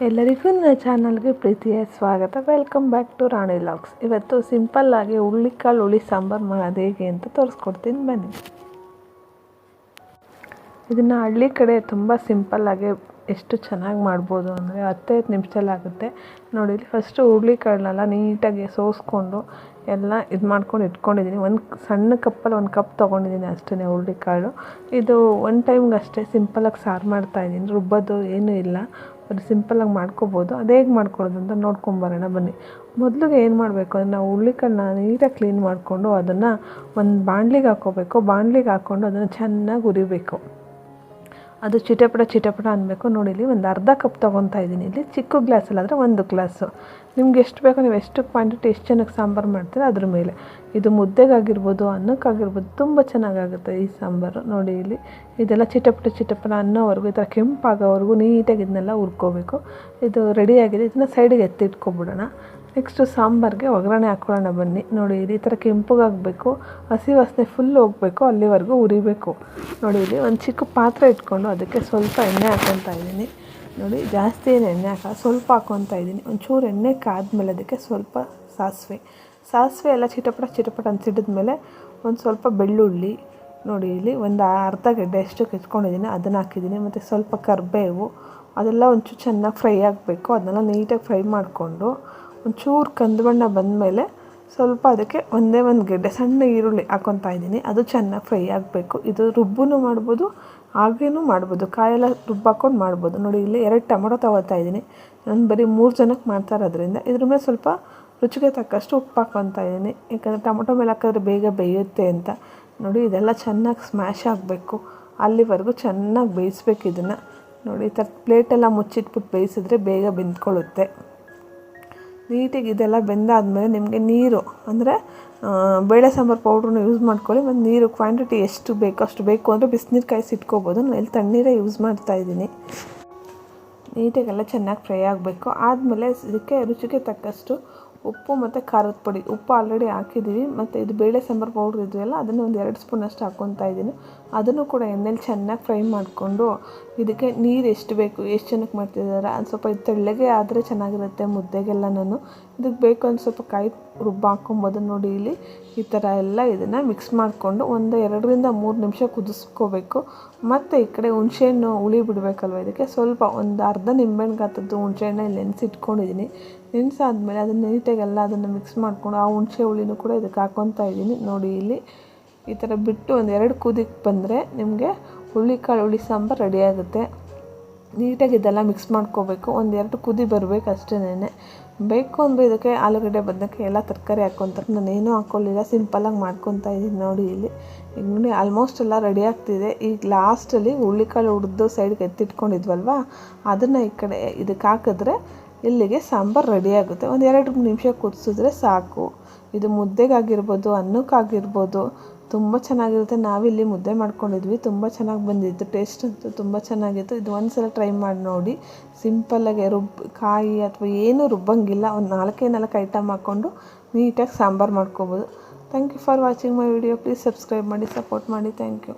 ಎಲ್ಲರಿಗೂ ನನ್ನ ಚಾನಲ್ಗೆ ಪ್ರೀತಿಯ ಸ್ವಾಗತ. Welcome back to Rani vlogs. ಇವತ್ತು ಸಿಂಪಲ್ಲಾಗಿ ಹುಳ್ಳಿಕಾಳು ಹುಳಿ ಸಾಂಬಾರು ಮಾಡೋದು ಹೇಗೆ ಅಂತ ತೋರಿಸ್ಕೊಡ್ತೀನಿ ಬನ್ನಿ. ಇದನ್ನು ಹಳ್ಳಿ ಕಡೆ ತುಂಬ ಸಿಂಪಲ್ಲಾಗಿ ಎಷ್ಟು ಚೆನ್ನಾಗಿ ಮಾಡ್ಬೋದು ಅಂದರೆ 10 ನಿಮಿಷದಲ್ಲಿ ಆಗುತ್ತೆ ನೋಡಿ. ಫಸ್ಟು ಹುಳ್ಳಿಕಾಳನ್ನೆಲ್ಲ ನೀಟಾಗಿ ಸೋಸ್ಕೊಂಡು ಎಲ್ಲ ಇದು ಮಾಡ್ಕೊಂಡು ಇಟ್ಕೊಂಡಿದ್ದೀನಿ. ಒಂದು ಸಣ್ಣ ಕಪ್ಪಲ್ಲಿ 1 ಕಪ್ ತೊಗೊಂಡಿದ್ದೀನಿ ಅಷ್ಟೇ ಹುಳ್ಳಿಕಾಳು. ಇದು ಒನ್ ಟೈಮ್ಗೆ ಅಷ್ಟೇ ಸಿಂಪಲಾಗಿ ಸಾರು ಮಾಡ್ತಾಯಿದ್ದೀನಿ, ರುಬ್ಬೋದು ಏನೂ ಇಲ್ಲ, ಅದು ಸಿಂಪಲಾಗಿ ಮಾಡ್ಕೋಬೋದು. ಅದು ಹೇಗೆ ಮಾಡ್ಕೊಳ್ಳೋದು ಅಂತ ನೋಡ್ಕೊಂಬರೋಣ ಬನ್ನಿ. ಮೊದಲಿಗೆ ಏನು ಮಾಡಬೇಕು ಅಂದರೆ ನಾವು ಹುಳ್ಳಿಕಾಳನ್ನ ನೀಟಾಗಿ ಕ್ಲೀನ್ ಮಾಡಿಕೊಂಡು ಅದನ್ನು ಒಂದು ಬಾಣಲಿಗೆ ಹಾಕ್ಕೋಬೇಕು. ಬಾಣಲಿಗೆ ಹಾಕ್ಕೊಂಡು ಅದನ್ನು ಚೆನ್ನಾಗಿ ಹುರಿಬೇಕು. ಅದು ಚಿಟಪಟ ಅನ್ನಬೇಕು. ನೋಡಿ ಇಲ್ಲಿ ಒಂದು ಅರ್ಧ ಕಪ್ ತೊಗೊತಾ ಇದ್ದೀನಿ. ಇಲ್ಲಿ ಚಿಕ್ಕ ಗ್ಲಾಸಲ್ಲಾದರೆ 1 ಗ್ಲಾಸು. ನಿಮ್ಗೆ ಎಷ್ಟು ಬೇಕೋ ನೀವು ಎಷ್ಟು ಕ್ವಾಂಟಿಟಿ ಎಷ್ಟು ಜನಕ್ಕೆ ಸಾಂಬಾರು ಮಾಡ್ತೀರ ಅದ್ರ ಮೇಲೆ. ಇದು ಮುದ್ದೆಗಾಗಿರ್ಬೋದು, ಅನ್ನಕ್ಕಾಗಿರ್ಬೋದು, ತುಂಬ ಚೆನ್ನಾಗಾಗುತ್ತೆ ಈ ಸಾಂಬಾರು. ನೋಡಿ ಇಲ್ಲಿ ಇದೆಲ್ಲ ಚಿಟಪಟ ಅನ್ನೋವರೆಗೂ ಈ ಥರ ಕೆಂಪಾಗೋವರೆಗೂ ನೀಟಾಗಿ ಇದನ್ನೆಲ್ಲ ಹುರ್ಕೋಬೇಕು. ಇದು ರೆಡಿಯಾಗಿದೆ. ಇದನ್ನ ಸೈಡಿಗೆ ಎತ್ತಿಟ್ಕೊಬಿಡೋಣ. ನೆಕ್ಸ್ಟು ಸಾಂಬಾರಿಗೆ ಒಗ್ಗರಣೆ ಹಾಕ್ಕೊಳ್ಳೋಣ ಬನ್ನಿ. ನೋಡಿ ಈ ಥರ ಕೆಂಪಗಾಗಬೇಕು, ಹಸಿ ವಾಸನೆ ಫುಲ್ ಹೋಗಬೇಕು, ಅಲ್ಲಿವರೆಗೂ ಉರಿಬೇಕು. ನೋಡಿ ಇಲ್ಲಿ ಒಂದು ಚಿಕ್ಕ ಪಾತ್ರೆ ಇಟ್ಕೊಂಡು ಅದಕ್ಕೆ ಸ್ವಲ್ಪ ಎಣ್ಣೆ ಹಾಕ್ಕೊತಾ ಇದ್ದೀನಿ. ನೋಡಿ ಜಾಸ್ತಿ ಏನು ಎಣ್ಣೆ ಸ್ವಲ್ಪ ಹಾಕ್ಕೊತಾ ಇದ್ದೀನಿ. ಒಂಚೂರು ಎಣ್ಣೆ ಕಾದ್ಮೇಲೆ ಅದಕ್ಕೆ ಸ್ವಲ್ಪ ಸಾಸಿವೆ ಎಲ್ಲ ಚಿಟಪಟ ಅಂತ ಸಿಡಿದ್ಮೇಲೆ ಒಂದು ಸ್ವಲ್ಪ ಬೆಳ್ಳುಳ್ಳಿ, ನೋಡಿ ಇಲ್ಲಿ ಒಂದು ಅರ್ಧ ಗಡ್ಡೆ ಅಷ್ಟು ಕೆಚ್ಕೊಂಡಿದ್ದೀನಿ, ಅದನ್ನು ಹಾಕಿದ್ದೀನಿ. ಮತ್ತು ಸ್ವಲ್ಪ ಕರಿಬೇವು, ಅದೆಲ್ಲ ಒಂಚೂರು ಚೆನ್ನಾಗಿ ಫ್ರೈ ಆಗಬೇಕು. ಅದನ್ನೆಲ್ಲ ನೀಟಾಗಿ ಫ್ರೈ ಮಾಡಿಕೊಂಡು ಒಂಚೂರು ಕಂದು ಬಣ್ಣ ಬಂದಮೇಲೆ ಸ್ವಲ್ಪ ಅದಕ್ಕೆ ಒಂದೇ ಒಂದು ಗೆಡ್ಡೆ ಸಣ್ಣ ಈರುಳ್ಳಿ ಹಾಕ್ಕೊತಾ ಇದ್ದೀನಿ. ಅದು ಚೆನ್ನಾಗಿ ಫ್ರೈ ಆಗಬೇಕು. ಇದು ರುಬ್ಬೂ ಮಾಡ್ಬೋದು, ಹಾಗೇನೂ ಮಾಡ್ಬೋದು, ಕಾಯೆಲ್ಲ ರುಬ್ಬಾಕೊಂಡು ಮಾಡ್ಬೋದು. ನೋಡಿ ಇಲ್ಲಿ 2 ಟೊಮೊಟೊ ತೊಗೊತಾ ಇದ್ದೀನಿ. ನಾನು ಬರೀ 3 ಜನಕ್ಕೆ ಮಾಡ್ತಾ ಇರೋದ್ರಿಂದ ಇದ್ರ ಮೇಲೆ ಸ್ವಲ್ಪ ರುಚಿಗೆ ತಕ್ಕಷ್ಟು ಉಪ್ಪು ಹಾಕ್ಕೊತಾ ಇದ್ದೀನಿ. ಯಾಕಂದರೆ ಟೊಮೊಟೊ ಮೇಲೆ ಹಾಕಿದ್ರೆ ಬೇಗ ಬೇಯುತ್ತೆ ಅಂತ. ನೋಡಿ ಇದೆಲ್ಲ ಚೆನ್ನಾಗಿ ಸ್ಮ್ಯಾಶ್ ಆಗಬೇಕು, ಅಲ್ಲಿವರೆಗೂ ಚೆನ್ನಾಗಿ ಬೇಯಿಸ್ಬೇಕು ಇದನ್ನು. ನೋಡಿ ಈ ಥರ ಪ್ಲೇಟೆಲ್ಲ ಮುಚ್ಚಿಟ್ಬಿಟ್ಟು ಬೇಯಿಸಿದ್ರೆ ಬೇಗ ಬೆಂದ್ಕೊಳ್ಳುತ್ತೆ. ನೀಟಾಗಿ ಇದೆಲ್ಲ ಬೆಂದಾದಮೇಲೆ ನಿಮಗೆ ನೀರು ಅಂದರೆ ಬೇಳೆ ಸಾಂಬಾರು ಪೌಡ್ರನ್ನ ಯೂಸ್ ಮಾಡ್ಕೊಳ್ಳಿ. ಮತ್ತು ನೀರು ಕ್ವಾಂಟಿಟಿ ಎಷ್ಟು ಬೇಕೋ ಅಷ್ಟು ಬೇಕು ಅಂದರೆ ಬಿಸಿನೀರು ಕಾಯಿಸಿ ಇಟ್ಕೋಬೋದು. ನಾನು ಇಲ್ಲಿ ತಣ್ಣೀರೇ ಯೂಸ್ ಮಾಡ್ತಾಯಿದ್ದೀನಿ. ನೀಟಾಗೆಲ್ಲ ಚೆನ್ನಾಗಿ ಫ್ರೈ ಆಗಬೇಕು. ಆದಮೇಲೆ ಇದಕ್ಕೆ ರುಚಿಗೆ ತಕ್ಕಷ್ಟು ಉಪ್ಪು ಮತ್ತು ಖಾರದ ಪುಡಿ, ಉಪ್ಪು ಆಲ್ರೆಡಿ ಹಾಕಿದ್ದೀವಿ. ಮತ್ತು ಇದು ಬೇಳೆ ಸಾಂಬಾರು ಪೌಡ್ರ್ ಇದೆಯಲ್ಲ ಅದನ್ನು ಒಂದು 2 ಸ್ಪೂನಷ್ಟು ಹಾಕ್ಕೊತಾ ಇದ್ದೀನಿ. ಅದನ್ನು ಕೂಡ ಎಣ್ಣೆಲಿ ಚೆನ್ನಾಗಿ ಫ್ರೈ ಮಾಡಿಕೊಂಡು ಇದಕ್ಕೆ ನೀರು ಎಷ್ಟು ಬೇಕು, ಎಷ್ಟು ಜನಕ್ಕೆ ಮಾಡ್ತಿದ್ದಾರೆ ಅದು ಸ್ವಲ್ಪ ತೆಳ್ಳಗೆ ಆದರೆ ಚೆನ್ನಾಗಿರುತ್ತೆ ಮುದ್ದೆಗೆಲ್ಲ. ನಾನು ಇದಕ್ಕೆ ಬೇಕು ಅಂತ ಸ್ವಲ್ಪ ಕಾಯಿ ರುಬ್ಬ ಹಾಕ್ಕೊಬೋದು. ನೋಡಿ ಇಲ್ಲಿ ಈ ಥರ ಎಲ್ಲ ಇದನ್ನು ಮಿಕ್ಸ್ ಮಾಡಿಕೊಂಡು ಒಂದು 2ರಿಂದ 3 ನಿಮಿಷ ಕುದಿಸ್ಕೋಬೇಕು. ಮತ್ತು ಈ ಕಡೆ ಹುಣಸೆಹಣ್ಣು ಹುಳಿ ಬಿಡಬೇಕಲ್ವ, ಇದಕ್ಕೆ ಸ್ವಲ್ಪ ಒಂದು ಅರ್ಧ ನಿಂಬೆಹಣ್ಣು ಗಾತ್ರದ್ದು ಹುಣಸೆಹಣ್ಣು ಇಲ್ಲಿ ನೆನೆಸಿಟ್ಕೊಂಡಿದ್ದೀನಿ. ನೆನೆಸಾದ್ಮೇಲೆ ಅದನ್ನು ನೀಟಾಗೆಲ್ಲ ಅದನ್ನು ಮಿಕ್ಸ್ ಮಾಡಿಕೊಂಡು ಆ ಹುಣಸೆ ಹುಳಿನೂ ಕೂಡ ಇದಕ್ಕೆ ಹಾಕ್ಕೊತಾ ಇದ್ದೀನಿ. ನೋಡಿ ಇಲ್ಲಿ ಈ ಥರ ಬಿಟ್ಟು ಒಂದು 2 ಕುದಿಗೆ ಬಂದರೆ ನಿಮಗೆ ಹುಳ್ಳಿಕಾಳು ಹುಳಿ ಸಾಂಬಾರು ರೆಡಿಯಾಗುತ್ತೆ. ನೀಟಾಗಿ ಇದೆಲ್ಲ ಮಿಕ್ಸ್ ಮಾಡ್ಕೋಬೇಕು. ಒಂದು 2 ಕುದಿ ಬರಬೇಕು ಅಷ್ಟೇನೆ. ಬೇಕು ಅಂದರೆ ಇದಕ್ಕೆ ಆಲೂಗಡ್ಡೆ ಬದನೆಕಾಯಿ ಎಲ್ಲ ತರಕಾರಿ ಹಾಕ್ಕೊತಾರೆ. ನಾನೇನೂ ಹಾಕ್ಕೊಳ್ಳಿಲ್ಲ, ಸಿಂಪಲಾಗಿ ಮಾಡ್ಕೊತಾ ಇದ್ದೀನಿ. ನೋಡಿ ಇಲ್ಲಿ ಈಗ ನೋಡಿ ಆಲ್ಮೋಸ್ಟ್ ಎಲ್ಲ ರೆಡಿ ಆಗ್ತಿದೆ. ಈಗ ಲಾಸ್ಟಲ್ಲಿ ಹುಳ್ಳಿಕಾಳು ಹುರಿದು ಸೈಡ್ಗೆ ಎತ್ತಿಟ್ಕೊಂಡಿದ್ವಲ್ವ ಅದನ್ನು ಈ ಕಡೆ ಇದಕ್ಕೆ ಹಾಕಿದ್ರೆ ಇಲ್ಲಿಗೆ ಸಾಂಬಾರು ರೆಡಿಯಾಗುತ್ತೆ. ಒಂದು 2 ನಿಮಿಷ ಕುದಿಸಿದ್ರೆ ಸಾಕು. ಇದು ಮುದ್ದೆಗಾಗಿರ್ಬೋದು, ಅನ್ನಕ್ಕಾಗಿರ್ಬೋದು ತುಂಬ ಚೆನ್ನಾಗಿರುತ್ತೆ. ನಾವಿಲ್ಲಿ ಮುದ್ದೆ ಮಾಡ್ಕೊಂಡಿದ್ವಿ, ತುಂಬ ಚೆನ್ನಾಗಿ ಬಂದಿತ್ತು. ಟೇಸ್ಟ್ ಅಂತೂ ತುಂಬ ಚೆನ್ನಾಗಿತ್ತು. ಇದು ಒಂದು ಸಲ ಟ್ರೈ ಮಾಡಿ ನೋಡಿ. ಸಿಂಪಲ್ಲಾಗಿ ಕಾಯಿ ಅಥವಾ ಏನೂ ರುಬ್ಬಂಗಿಲ್ಲ. ಒಂದು 4 ಐಟಮ್ ಹಾಕ್ಕೊಂಡು ನೀಟಾಗಿ ಸಾಂಬಾರು ಮಾಡ್ಕೋಬೋದು. Thank you for watching my video. Please subscribe ಮಾಡಿ, ಸಪೋರ್ಟ್ ಮಾಡಿ. Thank you.